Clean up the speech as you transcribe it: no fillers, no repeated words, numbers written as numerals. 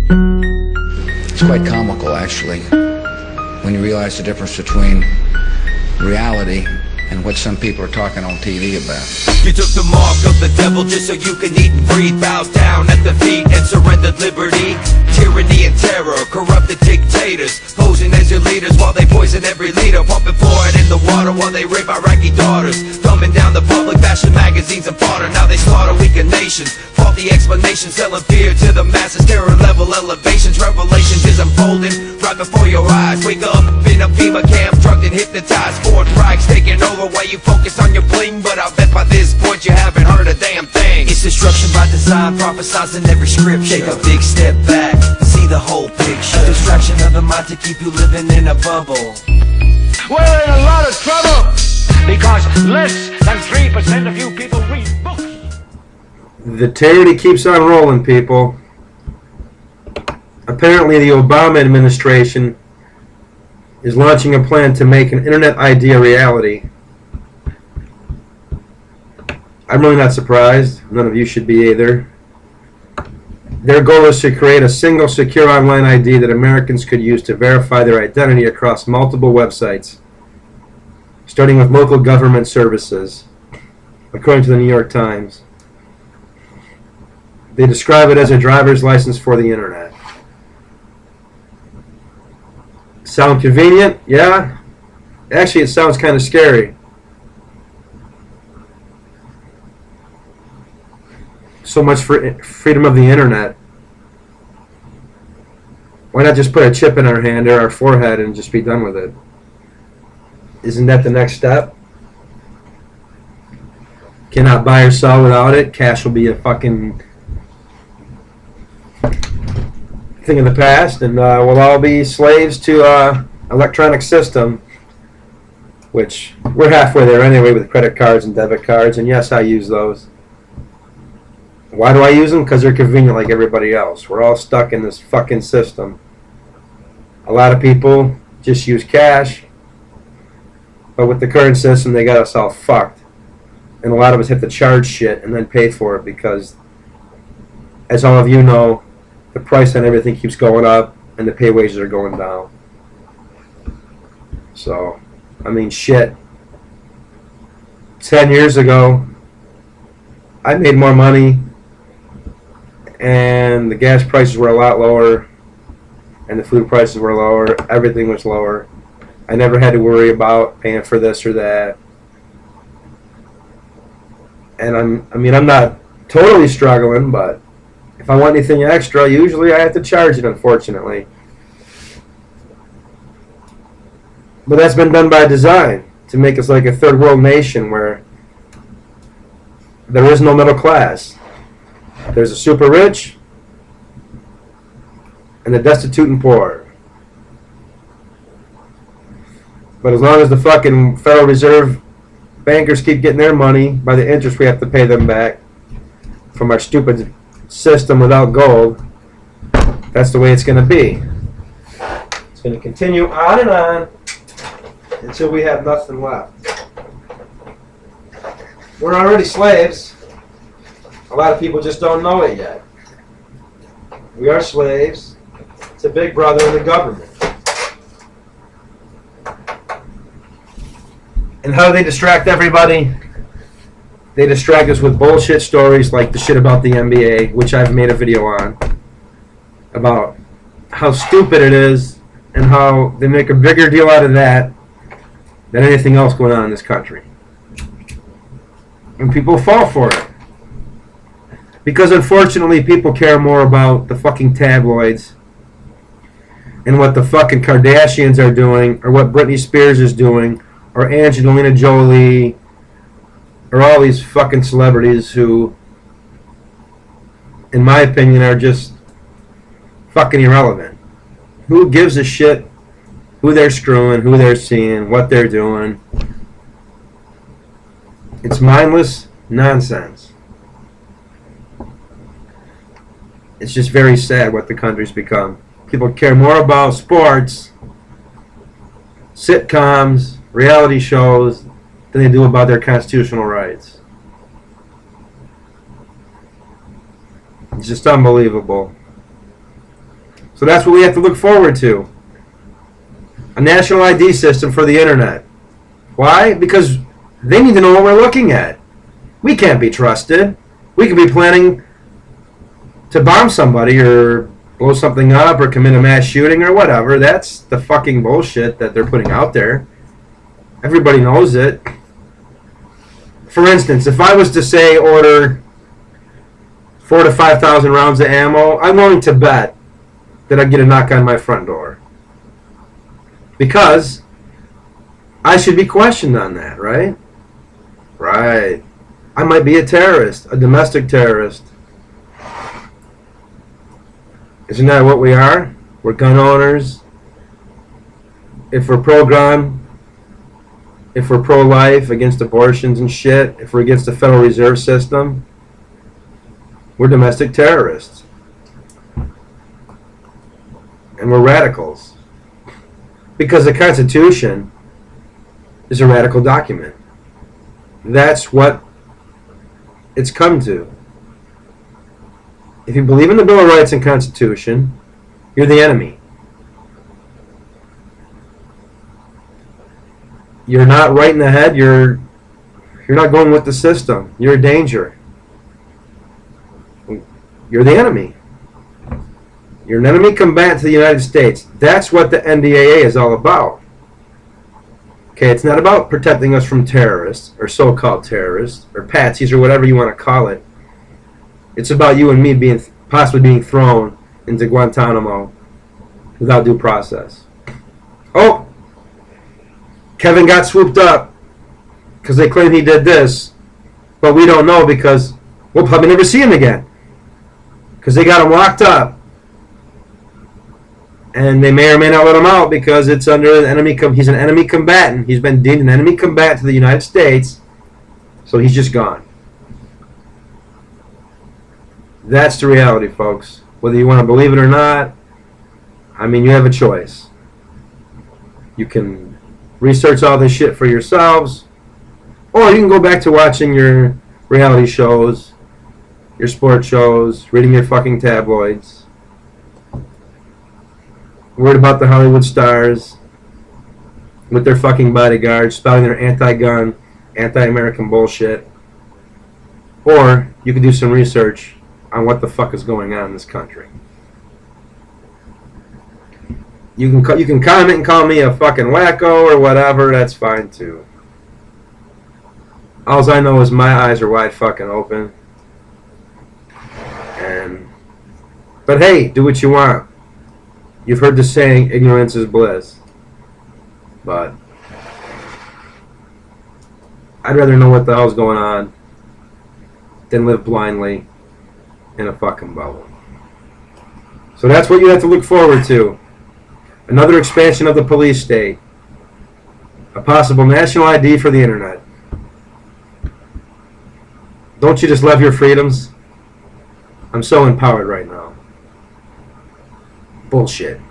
It's quite comical, actually, when you realize the difference between reality and what some people are talking on TV about. You took the mark of the devil just so you can eat and breathe. Bows down at the feet and surrendered liberty. Tyranny and terror, corrupted dictators, posing as your leaders while they poison every leader. Pumping fluoride in the water while they rape Iraqi daughters. Dumbing down the public, bashing magazines and fodder. Now they slaughter weaker nations. Faulty explanations, selling fear to the masses. Terror level elevations, revelations is unfolding right before your eyes. Wake up in a FEMA camp, drugged and hypnotized. Fourth Reich's taking over while you focus on your bling. But I bet by this point you haven't heard a damn thing. It's destruction by design, prophesizing every scripture. Take a big step back, see the whole picture. A distraction of the mind to keep you living in a bubble. We're in a lot of trouble because less than 3% of you people read books. The tyranny keeps on rolling, people. Apparently the Obama administration is launching a plan to make an internet idea reality. I'm really not surprised. None of you should be either. Their goal is to create a single secure online ID that Americans could use to verify their identity across multiple websites, starting with local government services, according to the New York Times. They describe it as a driver's license for the internet. Sound convenient? Yeah. Actually, it sounds kind of scary. So much for freedom of the internet. Why not just put a chip in our hand or our forehead and just be done with it? Isn't that the next step? Cannot buy or sell without it. Cash will be a fucking thing of the past, and we'll all be slaves to electronic system, which we're halfway there anyway with credit cards and debit cards, and yes, I use those. Why do I use them? Because they're convenient like everybody else. We're all stuck in this fucking system. A lot of people just use cash, but with the current system, they got us all fucked. And a lot of us have to charge shit and then pay for it because, as all of you know, the price on everything keeps going up and the pay wages are going down. So, I mean, shit. 10 years ago, I made more money and the gas prices were a lot lower and the food prices were lower. Everything was lower. I never had to worry about paying for this or that. And I'm not totally struggling, but if I want anything extra, usually I have to charge it, unfortunately. But that's been done by design, to make us like a third world nation where there is no middle class. There's the super rich and the destitute and poor. But as long as the fucking Federal Reserve bankers keep getting their money by the interest we have to pay them back from our stupid system without gold, that's the way it's going to be. It's going to continue on and on until we have nothing left. We're already slaves. A lot of people just don't know it yet. We are slaves. It's a big brother in the government. And how do they distract everybody? They distract us with bullshit stories like the shit about the NBA, which I've made a video on, about how stupid it is and how they make a bigger deal out of that than anything else going on in this country. And people fall for it. Because unfortunately people care more about the fucking tabloids and what the fucking Kardashians are doing, or what Britney Spears is doing, or Angelina Jolie, or all these fucking celebrities who, in my opinion, are just fucking irrelevant. Who gives a shit who they're screwing, who they're seeing, what they're doing? It's mindless nonsense. It's just very sad what the country's become. People care more about sports, sitcoms, reality shows, than they do about their constitutional rights. It's just unbelievable. So that's what we have to look forward to. A national ID system for the internet. Why? Because they need to know what we're looking at. We can't be trusted. We could be planning to bomb somebody or blow something up or commit a mass shooting or whatever. That's the fucking bullshit that they're putting out there. Everybody knows it. For instance, if I was to say order 4,000 to 5,000 rounds of ammo, I'm willing to bet that I'd get a knock on my front door. Because I should be questioned on that, right? Right. I might be a terrorist, a domestic terrorist. Isn't that what we are? We're gun owners. If we're pro-gun, if we're pro-life, against abortions and shit, if we're against the Federal Reserve System, we're domestic terrorists. And we're radicals. Because the Constitution is a radical document. That's what it's come to. If you believe in the Bill of Rights and Constitution, you're the enemy. You're not right in the head. You're not going with the system. You're a danger. You're the enemy. You're an enemy combatant to the United States. That's what the NDAA is all about. Okay, it's not about protecting us from terrorists, or so-called terrorists, or patsies, or whatever you want to call it. It's about you and me possibly being thrown into Guantanamo without due process. Oh! Kevin got swooped up because they claim he did this, but we don't know because we'll probably never see him again. Because they got him locked up. And they may or may not let him out because it's under an enemy. He's an enemy combatant. He's been deemed an enemy combatant to the United States, so he's just gone. That's the reality, folks. Whether you want to believe it or not, I mean, you have a choice. You can research all this shit for yourselves, or you can go back to watching your reality shows, your sports shows, reading your fucking tabloids. Worried about the Hollywood stars with their fucking bodyguards spouting their anti-gun, anti-American bullshit. Or you can do some research on what the fuck is going on in this country. You can comment and call me a fucking wacko or whatever. That's fine too. All I know is my eyes are wide fucking open. But hey, do what you want. You've heard the saying, ignorance is bliss. But I'd rather know what the hell's going on than live blindly in a fucking bubble. So that's what you have to look forward to. Another expansion of the police state. A possible national ID for the internet. Don't you just love your freedoms? I'm so empowered right now. Bullshit.